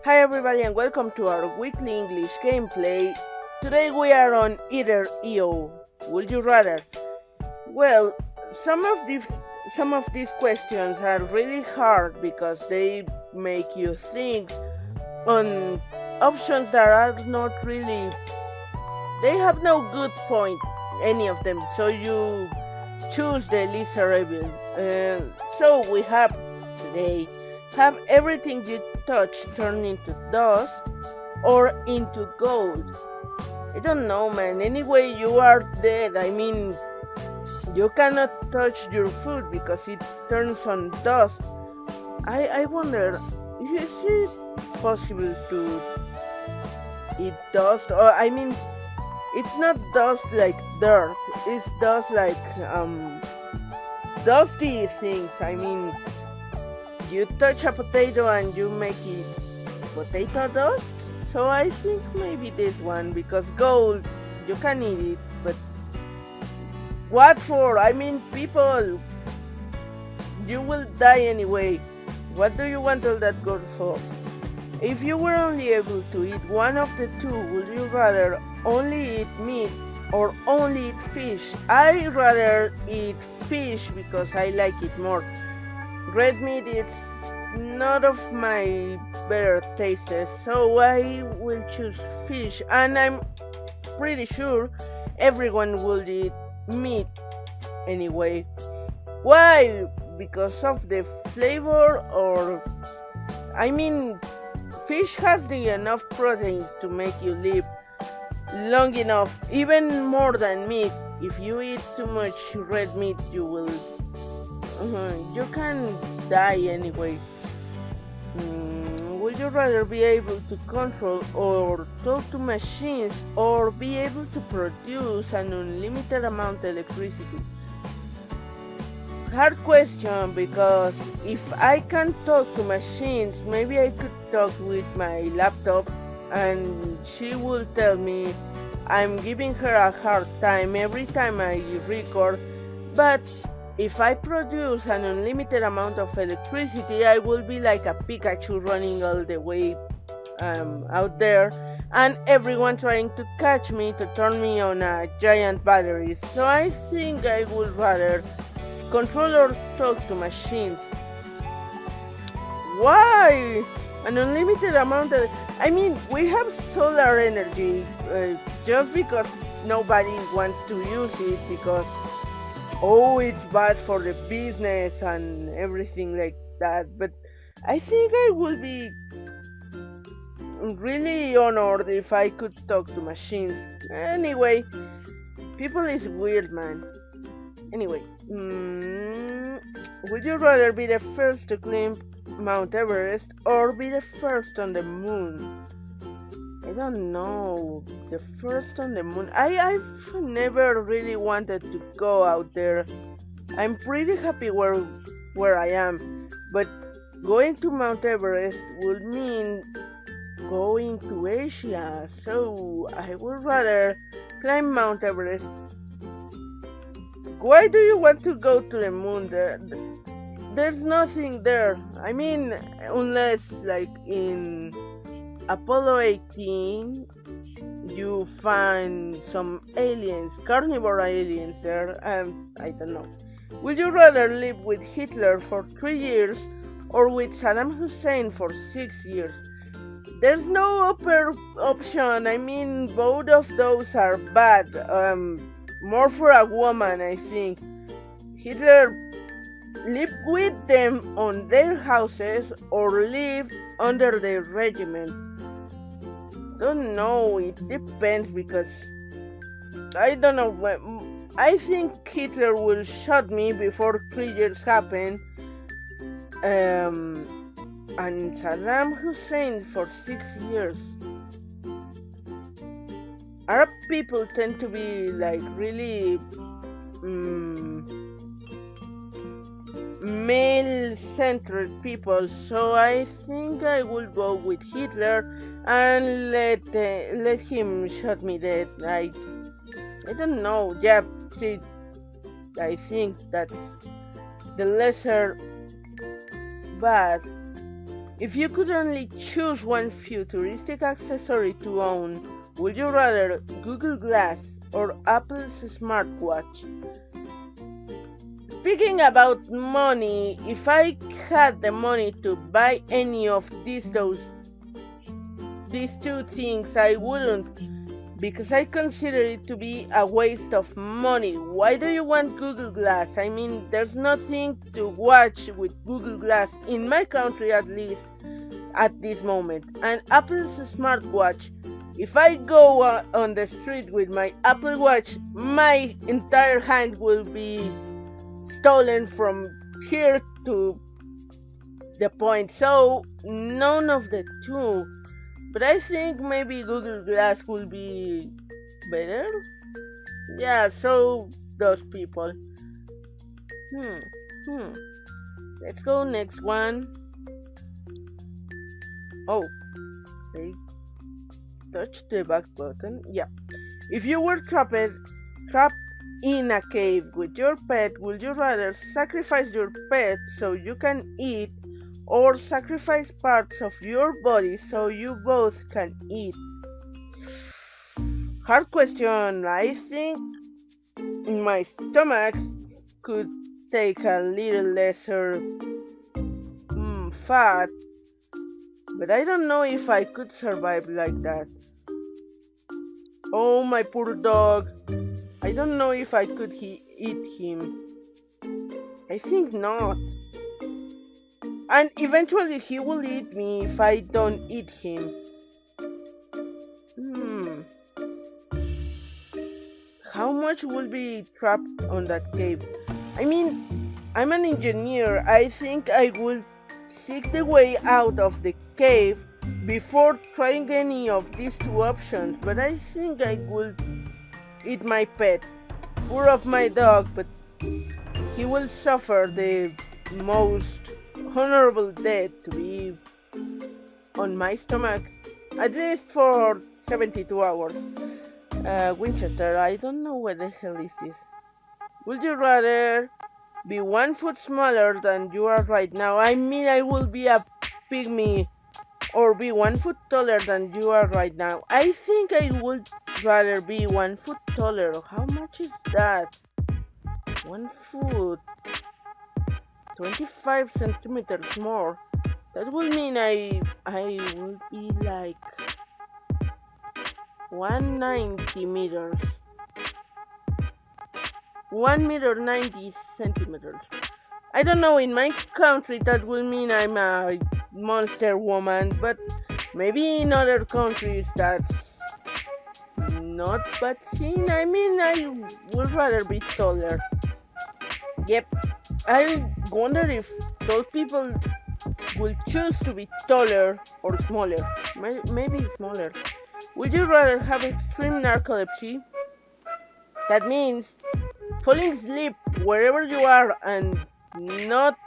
Hi everybody and welcome to our weekly English gameplay. Today we are on either EO. Would you rather? Well, some of these questions are really hard because they make you think on options that are not really, they have no good point, any of them, so you choose the lesser evil. So we have today, have everything you touch turn into dust or into gold. I don't know, man. Anyway, you are dead. I mean, you cannot touch your food because it turns on dust. I wonder, is it possible to eat dust? Or I mean, it's not dust like dirt. It's dust like dusty things. I mean, you touch a potato and you make it potato dust. So I think maybe this one, because gold, you can eat it, but what for? I mean, people, you will die anyway. What do you want all that gold for? If you were only able to eat one of the two, would you rather only eat meat or only eat fish? I rather eat fish because I like it more. Red meat is not of my better tastes, so I will choose fish, and I'm pretty sure everyone will eat meat anyway. Why? Because of the flavor, or I mean, fish has the enough proteins to make you live long enough, even more than meat. If you eat too much red meat, you can die anyway. Would you rather be able to control or talk to machines, or be able to produce an unlimited amount of electricity? Hard question, because if I can talk to machines, maybe I could talk with my laptop and she will tell me I'm giving her a hard time every time I record. But if I produce an unlimited amount of electricity, I will be like a Pikachu running all the way out there, and everyone trying to catch me to turn me on a giant battery. So I think I would rather control or talk to machines. Why? An unlimited amount of... I mean, we have solar energy, just because nobody wants to use it because it's bad for the business and everything like that. But I think I would be really honored if I could talk to machines. Anyway, people is weird, man. Anyway, would you rather be the first to climb Mount Everest or be the first on the moon? I don't know. The first on the moon. I've never really wanted to go out there. I'm pretty happy where I am. But going to Mount Everest would mean going to Asia. So I would rather climb Mount Everest. Why do you want to go to the moon? There's nothing there. I mean, unless like in Apollo 18, you find some aliens, carnivore aliens there, I don't know. Would you rather live with Hitler for 3 years or with Saddam Hussein for 6 years? There's no upper option. I mean, both of those are bad. More for a woman, I think. Hitler lived with them on their houses or live under their regiment. Don't know, it depends, because I don't know. I think Hitler will shoot me before 3 years happen, and Saddam Hussein for 6 years. Arab people tend to be like really male-centered people, so I think I will go with Hitler and let him shoot me dead. I don't know. Yeah, see, I think that's the lesser bad. If you could only choose one futuristic accessory to own, would you rather Google Glass or Apple's smartwatch? Speaking about money, if I had the money to buy any of these two things, I wouldn't, because I consider it to be a waste of money. Why do you want Google Glass? I mean, there's nothing to watch with Google Glass, in my country at least, at this moment. And Apple's smartwatch, if I go on the street with my Apple Watch, my entire hand will be stolen from here to the point. So none of the two. But I think maybe Google Glass will be better. Yeah, so those people. Let's go next one. Oh, they touched the back button. Yeah. If you were trapped in a cave with your pet, would you rather sacrifice your pet so you can eat, or sacrifice parts of your body so you both can eat? Hard question. I think my stomach could take a little lesser fat, but I don't know if I could survive like that. Oh, my poor dog. I don't know if I could eat him. I think not. And eventually he will eat me if I don't eat him. How much will be trapped on that cave? I mean, I'm an engineer. I think I will seek the way out of the cave before trying any of these two options. But I think I will eat my pet. Poor of my dog, but he will suffer the most honorable death to be on my stomach, at least for 72 hours. Winchester, I don't know what the hell is this. Would you rather be 1 foot smaller than you are right now? I mean, I will be a pygmy, or be 1 foot taller than you are right now. I think I would rather be 1 foot taller. How much is that? 1 foot, 25 centimeters more. That would mean I would be like 190 meters. 1 meter 90 centimeters. I don't know, in my country that will mean I'm a monster woman, but maybe in other countries that's not bad seen. I mean, I would rather be taller. Yep. I wonder if those people will choose to be taller or smaller. Maybe smaller. Would you rather have extreme narcolepsy? That means falling asleep wherever you are and not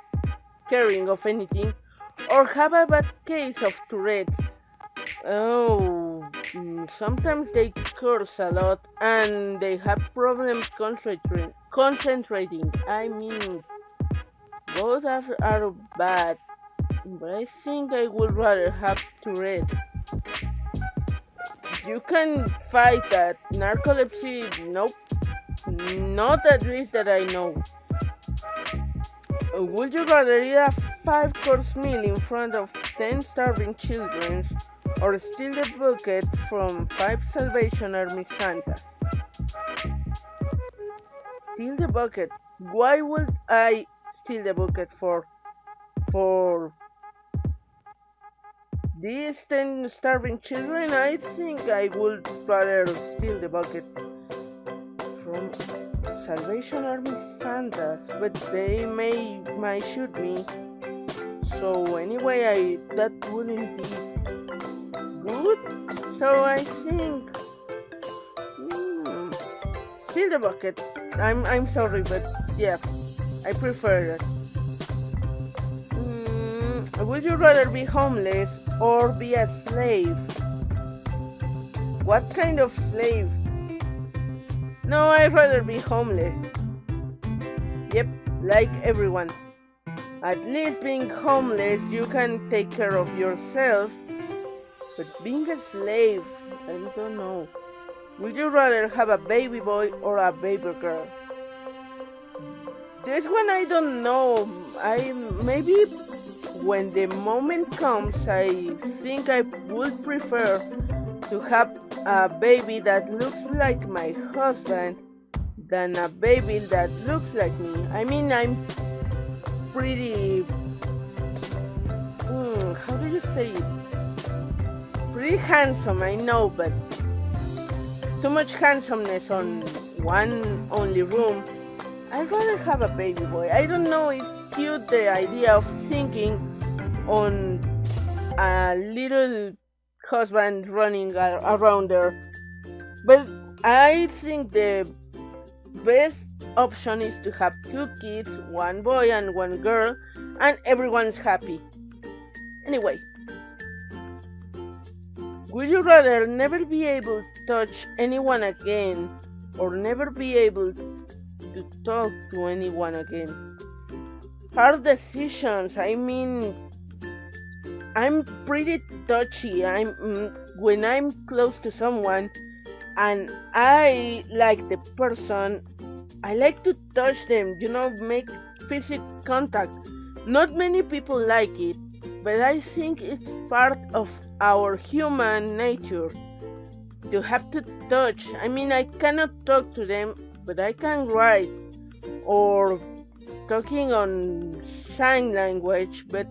caring of anything, or have a bad case of Tourette's? Oh, sometimes they curse a lot and they have problems concentrating. I mean, both are bad, but I think I would rather have Tourette's. You can fight that. Narcolepsy, nope. Not at least that I know. Would you rather eat a 5-course meal in front of 10 starving children, or steal the bucket from 5 Salvation Army Santas? Steal the bucket. Why would I steal the bucket for these 10 starving children? I think I would rather steal the bucket from Salvation Army Santas, but they might shoot me. So anyway, that wouldn't be good. So I think steal the bucket. I'm sorry, but yeah, I prefer that. Would you rather be homeless or be a slave? What kind of slave? No, I'd rather be homeless. Yep, like everyone. At least being homeless, you can take care of yourself. But being a slave, I don't know. Would you rather have a baby boy or a baby girl? This one I don't know. Maybe when the moment comes, I think I would prefer to have a baby that looks like my husband than a baby that looks like me. I mean, I'm pretty. How do you say it? Pretty handsome, I know, but too much handsomeness on one only room. I'd rather have a baby boy. I don't know, it's cute the idea of thinking on a little husband running around there. But I think the best option is to have 2 kids, 1 boy and 1 girl, and everyone's happy. Anyway, would you rather never be able to touch anyone again or never be able to talk to anyone again? Hard decisions. I mean, I'm pretty touchy. When I'm close to someone and I like the person, I like to touch them, make physical contact. Not many people like it, but I think it's part of our human nature to have to touch. I mean, I cannot talk to them, but I can write or talking on sign language, but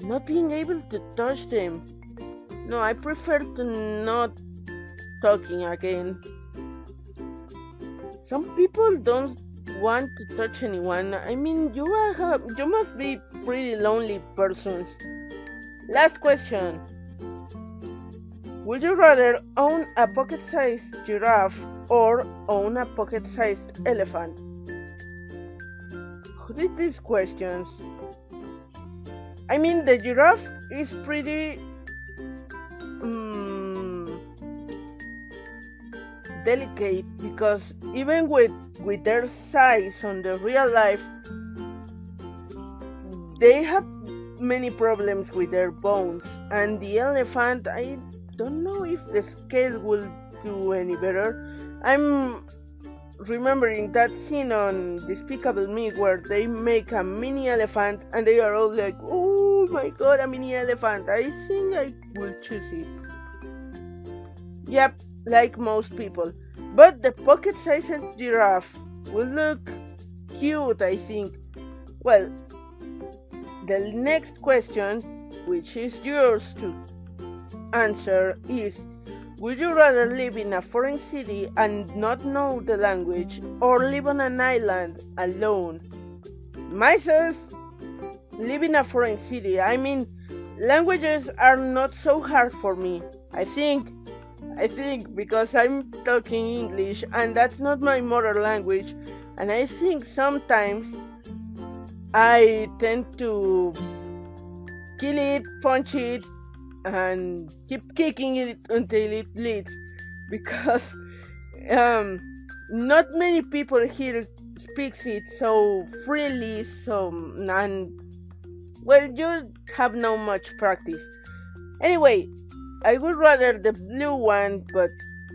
not being able to touch them. No, I prefer to not talking again. Some people don't want to touch anyone. I mean, you must be pretty lonely persons. Last question. Would you rather own a pocket-sized giraffe or own a pocket-sized elephant? Who did these questions? I mean, the giraffe is pretty delicate because even with their size on the real life, they have many problems with their bones. And the elephant, I don't know if the scale will do any better. I'm remembering that scene on Despicable Me where they make a mini elephant and they are all like, oh my god, a mini elephant. I think I will choose it. Yep, like most people. But the pocket-sized giraffe will look cute, I think. Well, the next question, which is yours to answer, is: would you rather live in a foreign city and not know the language, or live on an island alone? Myself, live in a foreign city. I mean, languages are not so hard for me. I think because I'm talking English and that's not my mother language, and I think sometimes I tend to kill it, punch it, and keep kicking it until it bleeds, because not many people here speaks it so freely, and well, you have no much practice. Anyway, I would rather the blue one, but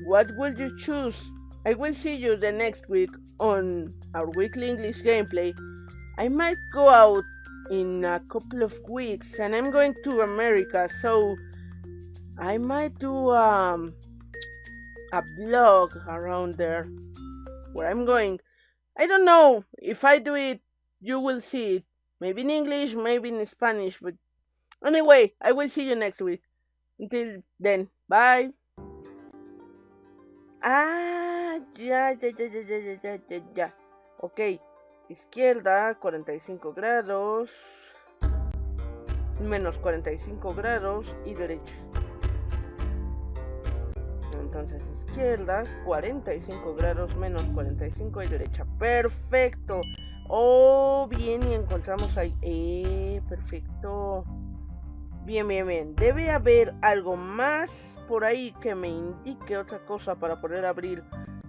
what would you choose? I will see you the next week on our weekly English gameplay. I might go out in a couple of weeks and I'm going to America, so I might do a blog around there where I'm going. I don't know. If I do it, you will see it. Maybe in English, maybe in Spanish, but anyway, I will see you next week. Until then, bye. Ya. Ok, izquierda 45 grados, menos 45 grados y derecha. Entonces izquierda 45 grados, menos 45 y derecha. Perfecto. Oh, bien, y encontramos ahí. Perfecto. Bien. Debe haber algo más por ahí que me indique otra cosa para poder abrir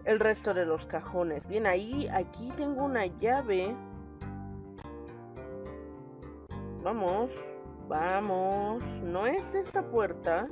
el resto de los cajones. Bien, aquí tengo una llave. Vamos, vamos. No es esta puerta.